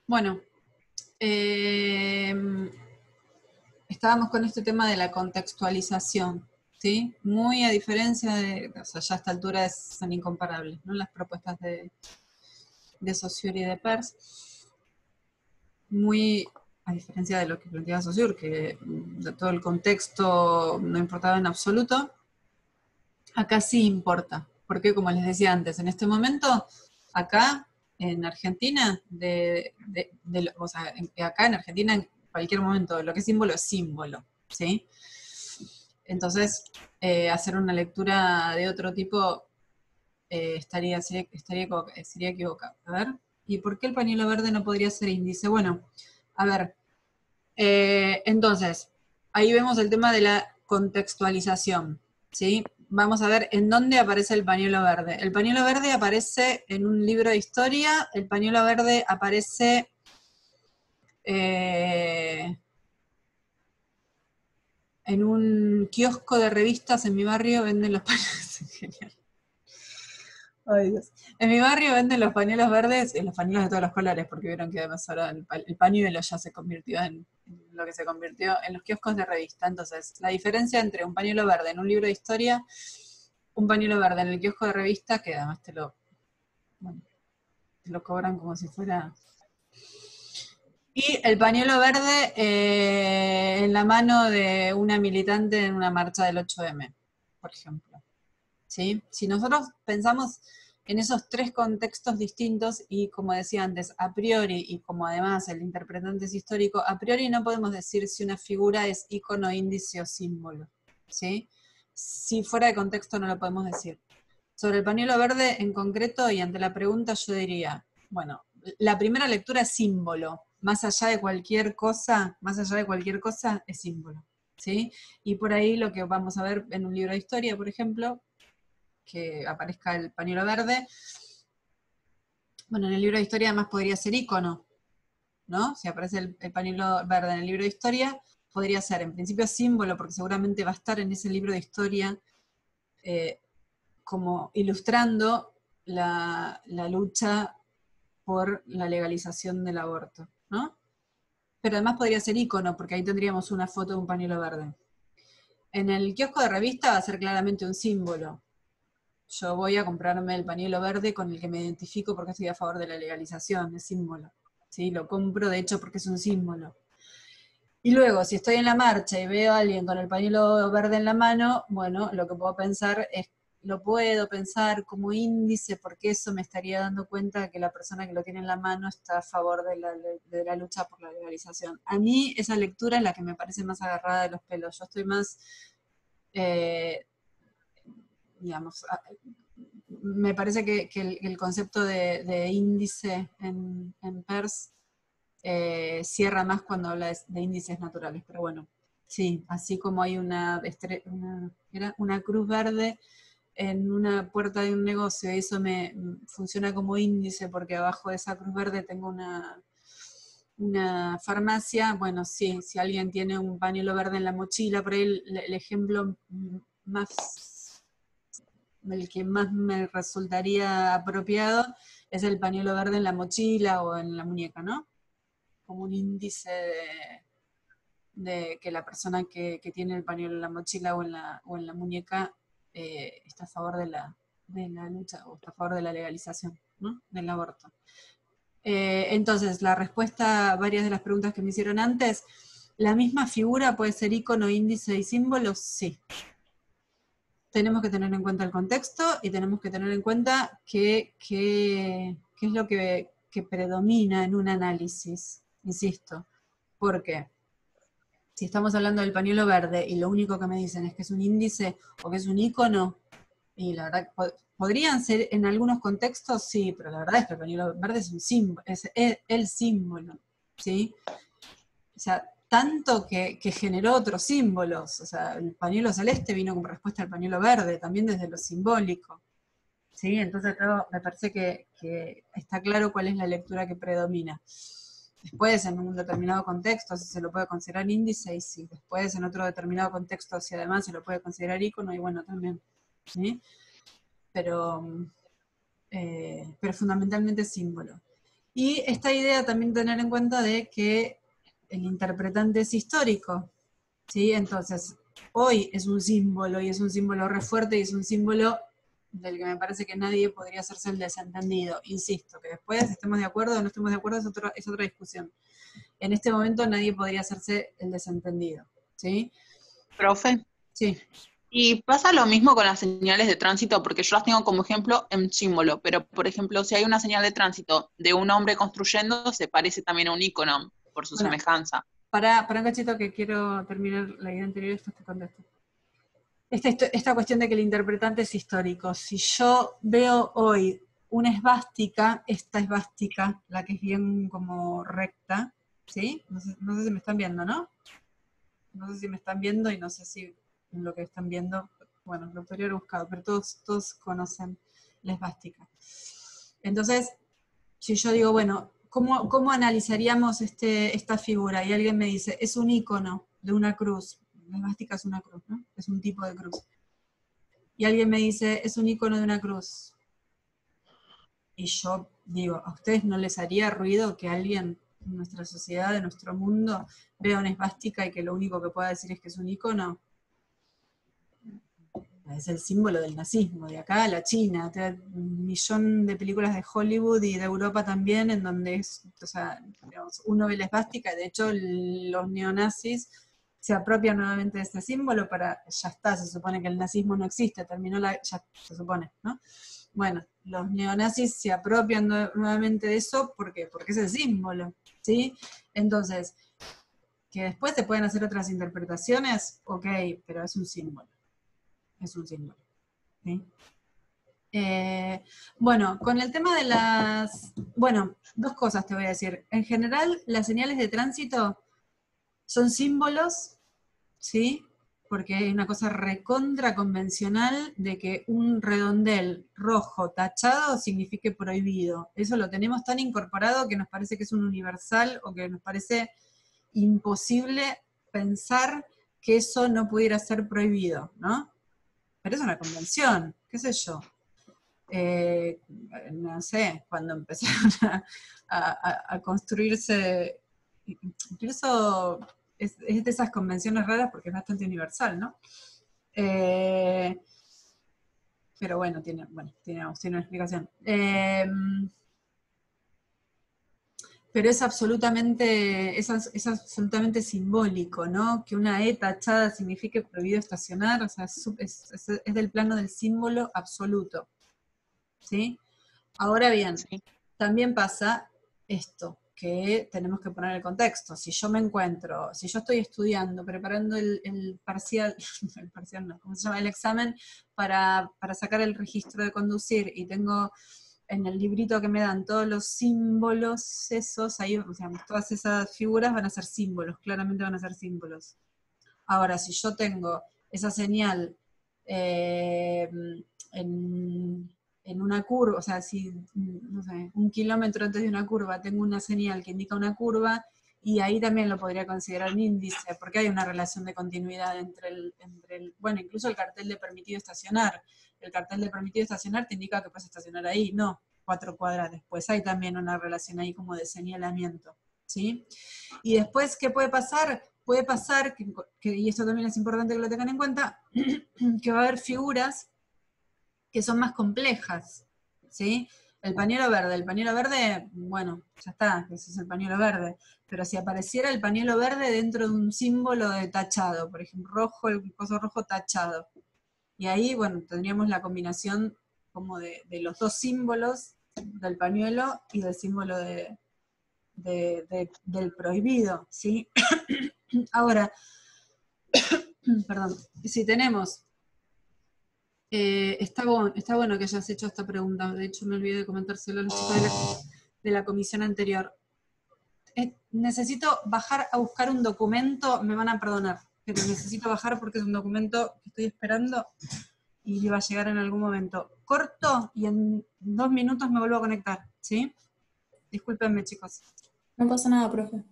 Bueno, estábamos con este tema de la contextualización, ¿sí? Muy a diferencia de, o sea, ya a esta altura son incomparables, ¿no? Las propuestas de Saussure y de Peirce, muy a diferencia de lo que planteaba Saussure, que de todo el contexto no importaba en absoluto, acá sí importa, porque como les decía antes, en este momento, acá en Argentina, o sea, acá en Argentina en cualquier momento lo que es símbolo, ¿sí? Entonces, hacer una lectura de otro tipo sería equivocado. A ver, ¿y por qué el pañuelo verde no podría ser índice? Bueno, a ver, entonces, ahí vemos el tema de la contextualización, ¿sí? Vamos a ver en dónde aparece el pañuelo verde. El pañuelo verde aparece en un libro de historia, el pañuelo verde aparece en un kiosco de revistas en mi barrio, venden los pañuelos. Genial. Ay, Dios. En mi barrio venden los pañuelos verdes, los pañuelos de todos los colores, porque vieron que además ahora el pañuelo ya se convirtió en lo que se convirtió en los kioscos de revista. Entonces, la diferencia entre un pañuelo verde en un libro de historia, un pañuelo verde en el kiosco de revista, que además bueno, te lo cobran como si fuera... Y el pañuelo verde en la mano de una militante en una marcha del 8M, por ejemplo. ¿Sí? Si nosotros pensamos en esos tres contextos distintos y como decía antes, a priori, y como además el interpretante es histórico, a priori no podemos decir si una figura es icono, índice o símbolo. ¿Sí? Si fuera de contexto no lo podemos decir. Sobre el pañuelo verde en concreto y ante la pregunta yo diría, bueno, la primera lectura es símbolo, más allá de cualquier cosa, es símbolo. ¿Sí? Y por ahí lo que vamos a ver en un libro de historia, por ejemplo, que aparezca el pañuelo verde. Bueno, en el libro de historia además podría ser icono, ¿no? Si aparece el pañuelo verde en el libro de historia, podría ser en principio símbolo, porque seguramente va a estar en ese libro de historia como ilustrando la lucha por la legalización del aborto, ¿no? Pero además podría ser icono, porque ahí tendríamos una foto de un pañuelo verde. En el kiosco de revista va a ser claramente un símbolo. Yo voy a comprarme el pañuelo verde con el que me identifico porque estoy a favor de la legalización, es símbolo. ¿Sí? Lo compro de hecho porque es un símbolo. Y luego, si estoy en la marcha y veo a alguien con el pañuelo verde en la mano, bueno, lo que puedo pensar es, lo puedo pensar como índice porque eso me estaría dando cuenta de que la persona que lo tiene en la mano está a favor de la lucha por la legalización. A mí esa lectura es la que me parece más agarrada de los pelos. Yo estoy más, eh, digamos, me parece que el concepto de índice en Peirce cierra más cuando habla de índices naturales, pero bueno, sí, así como hay era una cruz verde en una puerta de un negocio y eso me funciona como índice porque abajo de esa cruz verde tengo una farmacia, bueno, sí, si alguien tiene un pañuelo verde en la mochila, por ahí el ejemplo más, el que más me resultaría apropiado es el pañuelo verde en la mochila o en la muñeca, ¿no? Como un índice de que la persona que tiene el pañuelo en la mochila o en la muñeca está a favor de la lucha o está a favor de la legalización, ¿no? Del aborto. Entonces, la respuesta a varias de las preguntas que me hicieron antes, ¿la misma figura puede ser icono, índice y símbolo? Sí. Tenemos que tener en cuenta el contexto y tenemos que tener en cuenta qué es lo que predomina en un análisis, insisto. ¿Por qué? Si estamos hablando del pañuelo verde y lo único que me dicen es que es un índice o que es un icono, y la verdad podrían ser en algunos contextos, sí, pero la verdad es que el pañuelo verde es un símbolo, es el símbolo, ¿sí? O sea, tanto que generó otros símbolos, o sea, el pañuelo celeste vino como respuesta al pañuelo verde, también desde lo simbólico, ¿sí? Entonces me parece que está claro cuál es la lectura que predomina. Después, en un determinado contexto, si se lo puede considerar índice, y si después en otro determinado contexto, si además se lo puede considerar icono, y bueno, también, ¿sí? Pero fundamentalmente símbolo. Y esta idea también tener en cuenta de que el interpretante es histórico, ¿sí? Entonces, hoy es un símbolo, y es un símbolo re fuerte, y es un símbolo del que me parece que nadie podría hacerse el desentendido. Insisto, que después estemos de acuerdo o no estemos de acuerdo es otra discusión. En este momento nadie podría hacerse el desentendido, ¿sí? Profe. Sí. Y pasa lo mismo con las señales de tránsito, porque yo las tengo como ejemplo en símbolo, pero por ejemplo, si hay una señal de tránsito de un hombre construyendo, se parece también a un icono por su Bueno, semejanza. para un cachito que quiero terminar la idea anterior, esto te contesto. Esta cuestión de que el interpretante es histórico. Si yo veo hoy una esvástica, esta esvástica, la que es bien como recta, ¿sí? No sé si me están viendo, ¿no? No sé si me están viendo y no sé si lo que están viendo, bueno, lo podría haber buscado, pero todos conocen la esvástica. Entonces, si yo digo, bueno, ¿cómo analizaríamos esta figura? Y alguien me dice, es un icono de una cruz. La esvástica es una cruz, ¿no? Es un tipo de cruz. Y alguien me dice, es un icono de una cruz. Y yo digo, ¿a ustedes no les haría ruido que alguien en nuestra sociedad, en nuestro mundo, vea una esvástica y que lo único que pueda decir es que es un icono? Es el símbolo del nazismo, de acá a la China, un millón de películas de Hollywood y de Europa también, en donde o sea, digamos, uno ve la esvástica, de hecho los neonazis se apropian nuevamente de este símbolo ya está, se supone que el nazismo no existe, ya se supone, ¿no? Bueno, los neonazis se apropian nuevamente de eso, ¿por qué? Porque es el símbolo, ¿sí? Entonces, que después se pueden hacer otras interpretaciones, ok, pero es un símbolo. Es un símbolo. ¿Sí? Bueno, con el tema de bueno, dos cosas te voy a decir. En general, las señales de tránsito son símbolos, ¿sí? Porque hay una cosa recontra convencional de que un redondel rojo tachado signifique prohibido. Eso lo tenemos tan incorporado que nos parece que es un universal o que nos parece imposible pensar que eso no pudiera ser prohibido, ¿no? Pero es una convención, qué sé yo. No sé, cuando empezaron a construirse, incluso es de esas convenciones raras porque es bastante universal, ¿no? Pero bueno, tiene una explicación. Pero es absolutamente simbólico, ¿no? Que una E tachada signifique prohibido estacionar, o sea, es del plano del símbolo absoluto, ¿sí? Ahora bien, Sí. también pasa esto, que tenemos que poner el contexto. Si yo estoy estudiando, preparando el parcial, el parcial no, ¿cómo se llama? El examen para sacar el registro de conducir y tengo en el librito que me dan todos los símbolos esos, ahí, o sea, todas esas figuras van a ser símbolos, claramente van a ser símbolos. Ahora, si yo tengo esa señal eh, en, en una curva, o sea, si, no sé, 1 kilómetro antes de una curva tengo una señal que indica una curva, y ahí también lo podría considerar un índice, porque hay una relación de continuidad bueno, incluso el cartel de permitido estacionar. El cartel de permitido estacionar te indica que puedes estacionar ahí, no 4 cuadras después. Hay también una relación ahí como de señalamiento, ¿sí? Y después, ¿qué puede pasar? Puede pasar, y esto también es importante que lo tengan en cuenta, que va a haber figuras que son más complejas, ¿sí? El pañuelo verde, bueno, ya está, ese es el pañuelo verde, pero si apareciera el pañuelo verde dentro de un símbolo de tachado, por ejemplo, rojo, el coso rojo tachado, y ahí, bueno, tendríamos la combinación como de los dos símbolos, del pañuelo y del símbolo del prohibido, ¿sí? Ahora, perdón, si tenemos, está bueno que hayas hecho esta pregunta, de hecho me olvidé de comentárselo a los chicos de la comisión anterior. Necesito bajar a buscar un documento, me van a perdonar, pero necesito bajar porque es un documento que estoy esperando y va a llegar en algún momento. Corto y en 2 minutos me vuelvo a conectar, ¿sí? Discúlpenme, chicos. No pasa nada, profe.